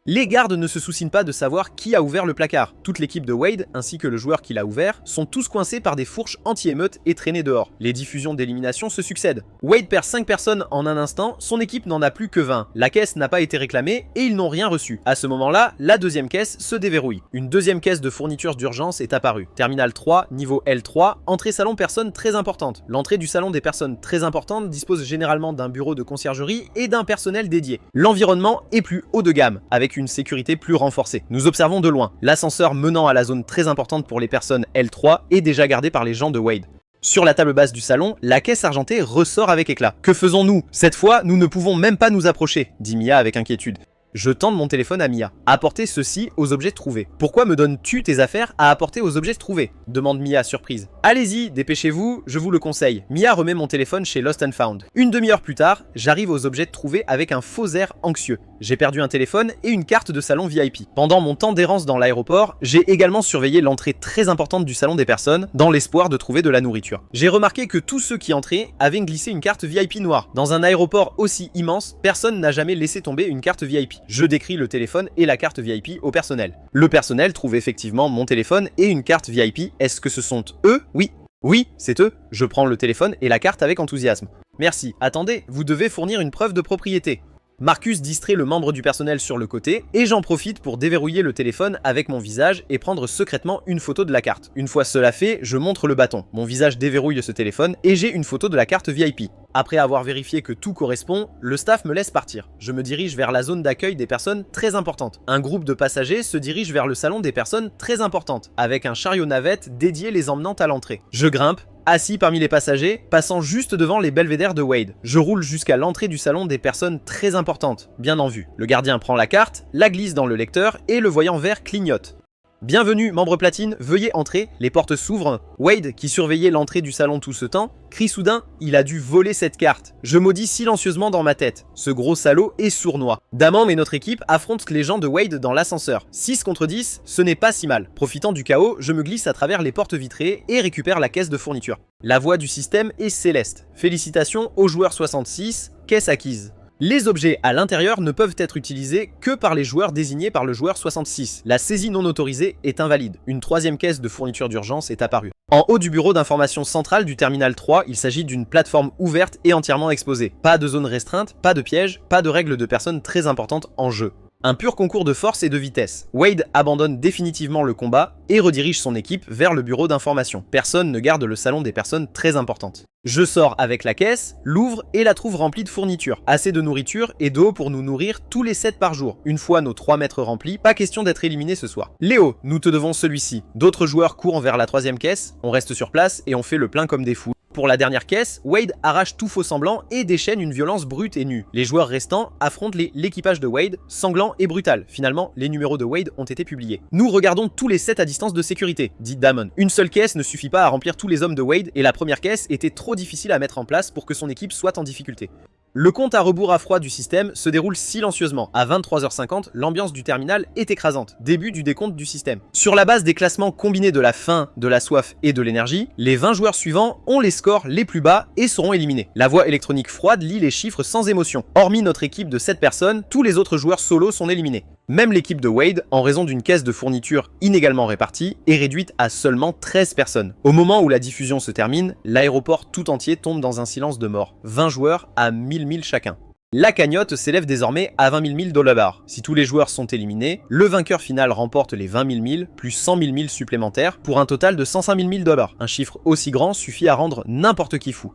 Les gardes ne se soucient pas de savoir qui a ouvert le placard. Toute l'équipe de Wade, ainsi que le joueur qui l'a ouvert, sont tous coincés par des fourches anti-émeute et traînés dehors. Les diffusions d'élimination se succèdent. Wade perd 5 personnes en un instant, son équipe n'en a plus que 20. La caisse n'a pas été réclamée et ils n'ont rien reçu. À ce moment-là, la deuxième caisse se déverrouille. Une deuxième caisse de fourniture d'urgence est apparue. Terminal 3, niveau L3, entrée salon personnes très importante. L'entrée du salon des personnes très importantes dispose généralement d'un bureau de conciergerie et d'un personnel dédié. L'environnement est plus haut de gamme, avec une sécurité plus renforcée. Nous observons de loin. L'ascenseur menant à la zone très importante pour les personnes L3 est déjà gardé par les gens de Wade. Sur la table basse du salon, la caisse argentée ressort avec éclat. « Que faisons-nous? Cette fois, nous ne pouvons même pas nous approcher », dit Mia avec inquiétude. Je tende mon téléphone à Mia. Apportez ceci aux objets trouvés. Pourquoi me donnes-tu tes affaires à apporter aux objets trouvés? Demande Mia surprise. Allez-y, dépêchez-vous, je vous le conseille. Mia remet mon téléphone chez Lost and Found. Une demi-heure plus tard, j'arrive aux objets trouvés avec un faux air anxieux. J'ai perdu un téléphone et une carte de salon VIP. Pendant mon temps d'errance dans l'aéroport, j'ai également surveillé l'entrée très importante du salon des personnes dans l'espoir de trouver de la nourriture. J'ai remarqué que tous ceux qui entraient avaient glissé une carte VIP noire. Dans un aéroport aussi immense, personne n'a jamais laissé tomber une carte VIP. Je décris le téléphone et la carte VIP au personnel. Le personnel trouve effectivement mon téléphone et une carte VIP. Est-ce que ce sont eux? Oui. Oui, c'est eux. Je prends le téléphone et la carte avec enthousiasme. Merci. Attendez, vous devez fournir une preuve de propriété. Marcus distrait le membre du personnel sur le côté et j'en profite pour déverrouiller le téléphone avec mon visage et prendre secrètement une photo de la carte. Une fois cela fait, je montre le bâton. Mon visage déverrouille ce téléphone et j'ai une photo de la carte VIP. Après avoir vérifié que tout correspond, le staff me laisse partir. Je me dirige vers la zone d'accueil des personnes très importantes. Un groupe de passagers se dirige vers le salon des personnes très importantes, avec un chariot navette dédié les emmenant à l'entrée. Je grimpe, assis parmi les passagers, passant juste devant les belvédères de Wade. Je roule jusqu'à l'entrée du salon des personnes très importantes, bien en vue. Le gardien prend la carte, la glisse dans le lecteur et le voyant vert clignote. Bienvenue, membre platine, veuillez entrer, les portes s'ouvrent. Wade, qui surveillait l'entrée du salon tout ce temps, crie soudain « Il a dû voler cette carte !» Je maudis silencieusement dans ma tête. Ce gros salaud est sournois. Damon et notre équipe affrontent les gens de Wade dans l'ascenseur. 6 contre 10, ce n'est pas si mal. Profitant du chaos, je me glisse à travers les portes vitrées et récupère la caisse de fourniture. La voix du système est céleste. Félicitations au joueur 66, caisse acquise. Les objets à l'intérieur ne peuvent être utilisés que par les joueurs désignés par le joueur 66. La saisie non autorisée est invalide. Une troisième caisse de fourniture d'urgence est apparue. En haut du bureau d'information centrale du terminal 3, il s'agit d'une plateforme ouverte et entièrement exposée. Pas de zone restreinte, pas de piège, pas de règles de personnes très importantes en jeu. Un pur concours de force et de vitesse. Wade abandonne définitivement le combat et redirige son équipe vers le bureau d'information. Personne ne garde le salon des personnes très importantes. Je sors avec la caisse, l'ouvre et la trouve remplie de fournitures. Assez de nourriture et d'eau pour nous nourrir tous les 7 par jour. Une fois nos 3 mètres remplis, pas question d'être éliminé ce soir. Léo, nous te devons celui-ci. D'autres joueurs courent vers la troisième caisse, on reste sur place et on fait le plein comme des fous. Pour la dernière caisse, Wade arrache tout faux semblant et déchaîne une violence brute et nue. Les joueurs restants affrontent l'équipage de Wade, sanglant et brutal. Finalement, les numéros de Wade ont été publiés. Nous regardons tous les 7 à distance de sécurité, dit Damon. Une seule caisse ne suffit pas à remplir tous les hommes de Wade et la première caisse était trop difficile à mettre en place pour que son équipe soit en difficulté. Le compte à rebours à froid du système se déroule silencieusement. À 23h50, l'ambiance du terminal est écrasante. Début du décompte du système. Sur la base des classements combinés de la faim, de la soif et de l'énergie, les 20 joueurs suivants ont les scores les plus bas et seront éliminés. La voix électronique froide lit les chiffres sans émotion. Hormis notre équipe de 7 personnes, tous les autres joueurs solo sont éliminés. Même l'équipe de Wade, en raison d'une caisse de fourniture inégalement répartie, est réduite à seulement 13 personnes. Au moment où la diffusion se termine, l'aéroport tout entier tombe dans un silence de mort. 20 joueurs à 1000 chacun. La cagnotte s'élève désormais à 20 000 $. Si tous les joueurs sont éliminés, le vainqueur final remporte les 20 000 plus 100 000 supplémentaires pour un total de 105 000 $. Un chiffre aussi grand suffit à rendre n'importe qui fou.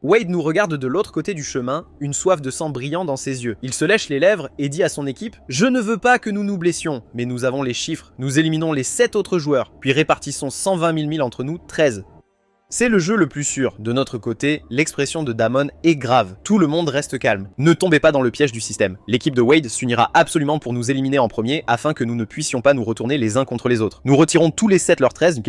Wade nous regarde de l'autre côté du chemin, une soif de sang brillant dans ses yeux. Il se lèche les lèvres et dit à son équipe « Je ne veux pas que nous nous blessions, mais nous avons les chiffres. Nous éliminons les 7 autres joueurs, puis répartissons 120 000 entre nous, 13. » C'est le jeu le plus sûr. De notre côté, l'expression de Damon est grave. Tout le monde reste calme. Ne tombez pas dans le piège du système. L'équipe de Wade s'unira absolument pour nous éliminer en premier afin que nous ne puissions pas nous retourner les uns contre les autres. Nous retirons tous les 7 leurs 13,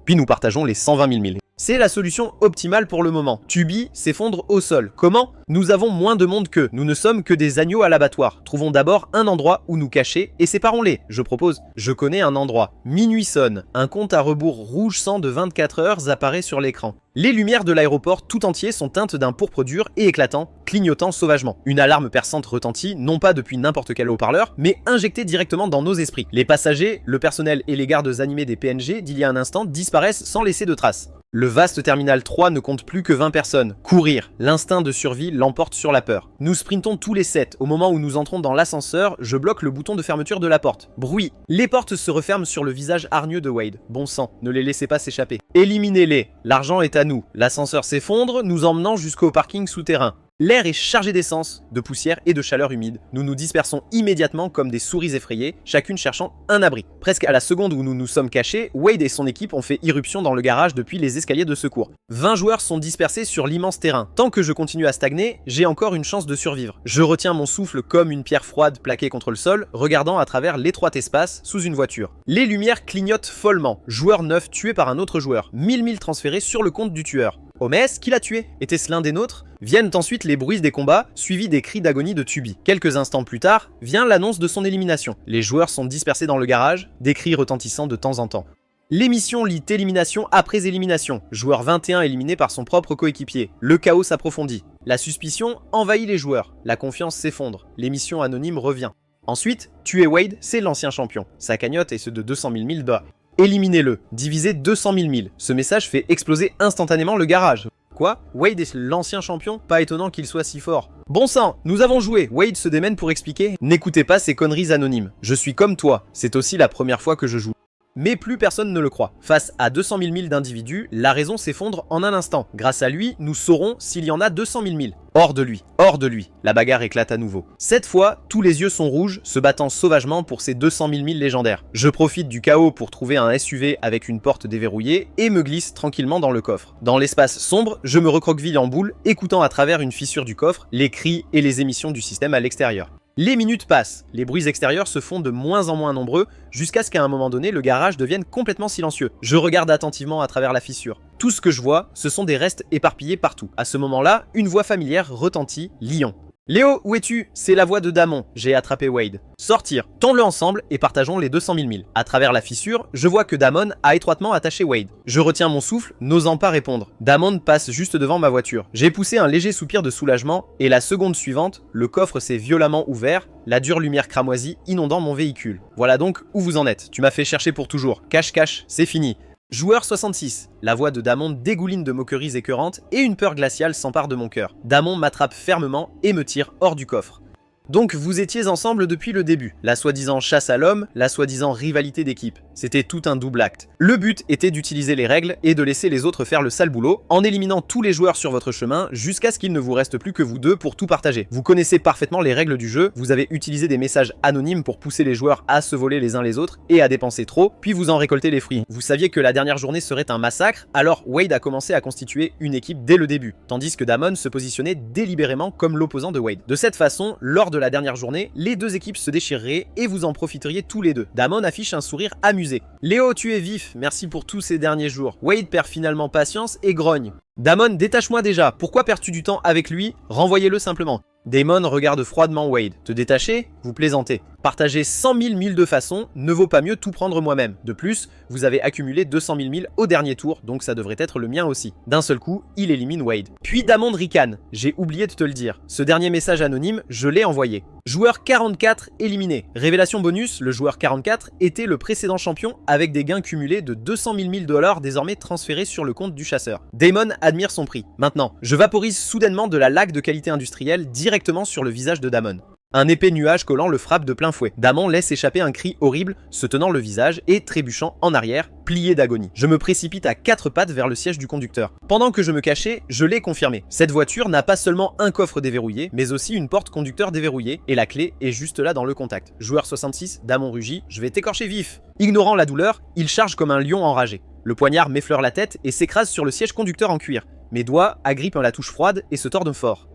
puis nous partageons les 120 000. C'est la solution optimale pour le moment. Tubi s'effondre au sol. Comment? Nous avons moins de monde qu'eux. Nous ne sommes que des agneaux à l'abattoir. Trouvons d'abord un endroit où nous cacher et séparons-les, je propose. Je connais un endroit. Minuit sonne. Un compte à rebours rouge sang de 24 heures apparaît sur l'écran. Les lumières de l'aéroport tout entier sont teintes d'un pourpre dur et éclatant, clignotant sauvagement. Une alarme perçante retentit, non pas depuis n'importe quel haut-parleur, mais injectée directement dans nos esprits. Les passagers, le personnel et les gardes animés des PNG d'il y a un instant disparaissent sans laisser de traces. Le vaste terminal 3 ne compte plus que 20 personnes. Courir, l'instinct de survie l'emporte sur la peur. Nous sprintons tous les 7. Au moment où nous entrons dans l'ascenseur, je bloque le bouton de fermeture de la porte. Bruit. Les portes se referment sur le visage hargneux de Wade. Bon sang, ne les laissez pas s'échapper. Éliminez-les. L'argent est à nous. L'ascenseur s'effondre, nous emmenant jusqu'au parking souterrain. L'air est chargé d'essence, de poussière et de chaleur humide. Nous nous dispersons immédiatement comme des souris effrayées, chacune cherchant un abri. Presque à la seconde où nous nous sommes cachés, Wade et son équipe ont fait irruption dans le garage depuis les escaliers de secours. 20 joueurs sont dispersés sur l'immense terrain. Tant que je continue à stagner, j'ai encore une chance de survivre. Je retiens mon souffle comme une pierre froide plaquée contre le sol, regardant à travers l'étroit espace sous une voiture. Les lumières clignotent follement. Joueur 9 tué par un autre joueur. 1000 transférés sur le compte du tueur. Homès, qui l'a tué? Était-ce l'un des nôtres? Viennent ensuite les bruits des combats, suivis des cris d'agonie de Tubi. Quelques instants plus tard, vient l'annonce de son élimination. Les joueurs sont dispersés dans le garage, des cris retentissant de temps en temps. L'émission lit élimination après élimination. Joueur 21 éliminé par son propre coéquipier. Le chaos s'approfondit. La suspicion envahit les joueurs. La confiance s'effondre. L'émission anonyme revient. Ensuite, tuer Wade, c'est l'ancien champion. Sa cagnotte est ce de 200 000 $. Éliminez-le, divisez 200 000 000. Ce message fait exploser instantanément le garage. Quoi? Wade est l'ancien champion? Pas étonnant qu'il soit si fort. Bon sang, nous avons joué. Wade se démène pour expliquer. N'écoutez pas ces conneries anonymes. Je suis comme toi, c'est aussi la première fois que je joue. Mais plus personne ne le croit. Face à 200 000 d'individus, la raison s'effondre en un instant. Grâce à lui, nous saurons s'il y en a 200 000. Hors de lui, hors de lui. La bagarre éclate à nouveau. Cette fois, tous les yeux sont rouges, se battant sauvagement pour ces 200 000 légendaires. Je profite du chaos pour trouver un SUV avec une porte déverrouillée et me glisse tranquillement dans le coffre. Dans l'espace sombre, je me recroqueville en boule, écoutant à travers une fissure du coffre les cris et les émissions du système à l'extérieur. Les minutes passent, les bruits extérieurs se font de moins en moins nombreux, jusqu'à ce qu'à un moment donné, le garage devienne complètement silencieux. Je regarde attentivement à travers la fissure. Tout ce que je vois, ce sont des restes éparpillés partout. À ce moment-là, une voix familière retentit, Lyon. Léo, où es-tu? C'est la voix de Damon. J'ai attrapé Wade. Sortir, tournons-le ensemble et partageons les 200 000. À travers la fissure, je vois que Damon a étroitement attaché Wade. Je retiens mon souffle, n'osant pas répondre. Damon passe juste devant ma voiture. J'ai poussé un léger soupir de soulagement et la seconde suivante, le coffre s'est violemment ouvert, la dure lumière cramoisie inondant mon véhicule. Voilà donc où vous en êtes. Tu m'as fait chercher pour toujours. Cache, c'est fini. Joueur 66, la voix de Damon dégouline de moqueries écœurantes et une peur glaciale s'empare de mon cœur. Damon m'attrape fermement et me tire hors du coffre. Donc vous étiez ensemble depuis le début, la soi-disant chasse à l'homme, la soi-disant rivalité d'équipe. C'était tout un double acte. Le but était d'utiliser les règles et de laisser les autres faire le sale boulot, en éliminant tous les joueurs sur votre chemin jusqu'à ce qu'il ne vous reste plus que vous deux pour tout partager. Vous connaissez parfaitement les règles du jeu, vous avez utilisé des messages anonymes pour pousser les joueurs à se voler les uns les autres et à dépenser trop, puis vous en récoltez les fruits. Vous saviez que la dernière journée serait un massacre, alors Wade a commencé à constituer une équipe dès le début, tandis que Damon se positionnait délibérément comme l'opposant de Wade. De cette façon, lors de la dernière journée, les deux équipes se déchireraient et vous en profiteriez tous les deux. Damon affiche un sourire amusé. Léo, tu es vif, merci pour tous ces derniers jours. Wade perd finalement patience et grogne. Damon, détache-moi déjà, pourquoi perds-tu du temps avec lui? Renvoyez-le simplement. Damon regarde froidement Wade. Te détacher? Vous plaisantez. Partager 100 000 1000 de façon ne vaut pas mieux tout prendre moi-même. De plus, vous avez accumulé 200 000 au dernier tour, donc ça devrait être le mien aussi. D'un seul coup, il élimine Wade. Puis Damon ricane. J'ai oublié de te le dire. Ce dernier message anonyme, je l'ai envoyé. Joueur 44 éliminé. Révélation bonus, le joueur 44 était le précédent champion avec des gains cumulés de 200 000 $ désormais transférés sur le compte du chasseur. Damon admire son prix. Maintenant, je vaporise soudainement de la laque de qualité industrielle directement sur le visage de Damon. Un épais nuage collant le frappe de plein fouet. Damon laisse échapper un cri horrible, se tenant le visage et trébuchant en arrière, plié d'agonie. Je me précipite à quatre pattes vers le siège du conducteur. Pendant que je me cachais, je l'ai confirmé. Cette voiture n'a pas seulement un coffre déverrouillé, mais aussi une porte conducteur déverrouillée, et la clé est juste là dans le contact. Joueur 66, Damon rugit, je vais t'écorcher vif. Ignorant la douleur, il charge comme un lion enragé. Le poignard m'effleure la tête et s'écrase sur le siège conducteur en cuir. Mes doigts agrippent la touche froide et se tordent fort.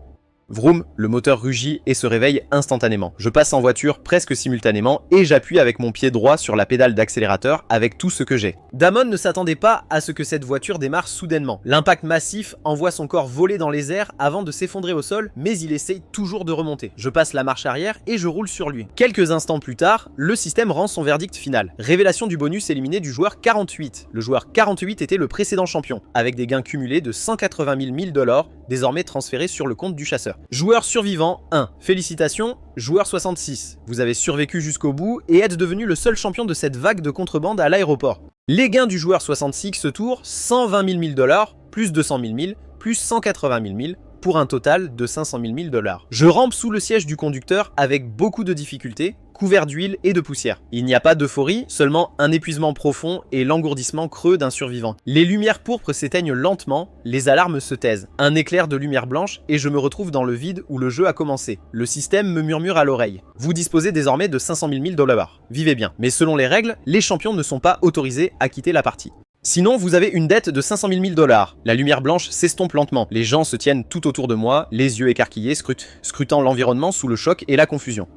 Vroom, le moteur rugit et se réveille instantanément. Je passe en voiture presque simultanément et j'appuie avec mon pied droit sur la pédale d'accélérateur avec tout ce que j'ai. Damon ne s'attendait pas à ce que cette voiture démarre soudainement. L'impact massif envoie son corps voler dans les airs avant de s'effondrer au sol, mais il essaye toujours de remonter. Je passe la marche arrière et je roule sur lui. Quelques instants plus tard, le système rend son verdict final. Révélation du bonus éliminé du joueur 48. Le joueur 48 était le précédent champion, avec des gains cumulés de 180 000 $, désormais transférés sur le compte du chasseur. Joueur survivant 1. Félicitations, joueur 66. Vous avez survécu jusqu'au bout et êtes devenu le seul champion de cette vague de contrebande à l'aéroport. Les gains du joueur 66 ce tour, 120 000 $, plus 200 000 $, plus 180 000 $, pour un total de 500 000 $. Je rampe sous le siège du conducteur avec beaucoup de difficultés, couvert d'huile et de poussière. Il n'y a pas d'euphorie, seulement un épuisement profond et l'engourdissement creux d'un survivant. Les lumières pourpres s'éteignent lentement, les alarmes se taisent. Un éclair de lumière blanche et je me retrouve dans le vide où le jeu a commencé. Le système me murmure à l'oreille. Vous disposez désormais de 500 000 $. Vivez bien. Mais selon les règles, les champions ne sont pas autorisés à quitter la partie. Sinon, vous avez une dette de 500 000 $. La lumière blanche s'estompe lentement. Les gens se tiennent tout autour de moi, les yeux écarquillés, scrutant l'environnement sous le choc et la confusion.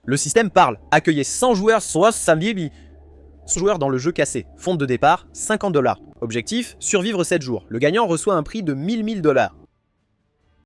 Le système parle. Accueillez 100 joueurs, 60 000 joueurs dans le jeu cassé. Fonds de départ, 50 $. Objectif, survivre 7 jours. Le gagnant reçoit un prix de 1000 $.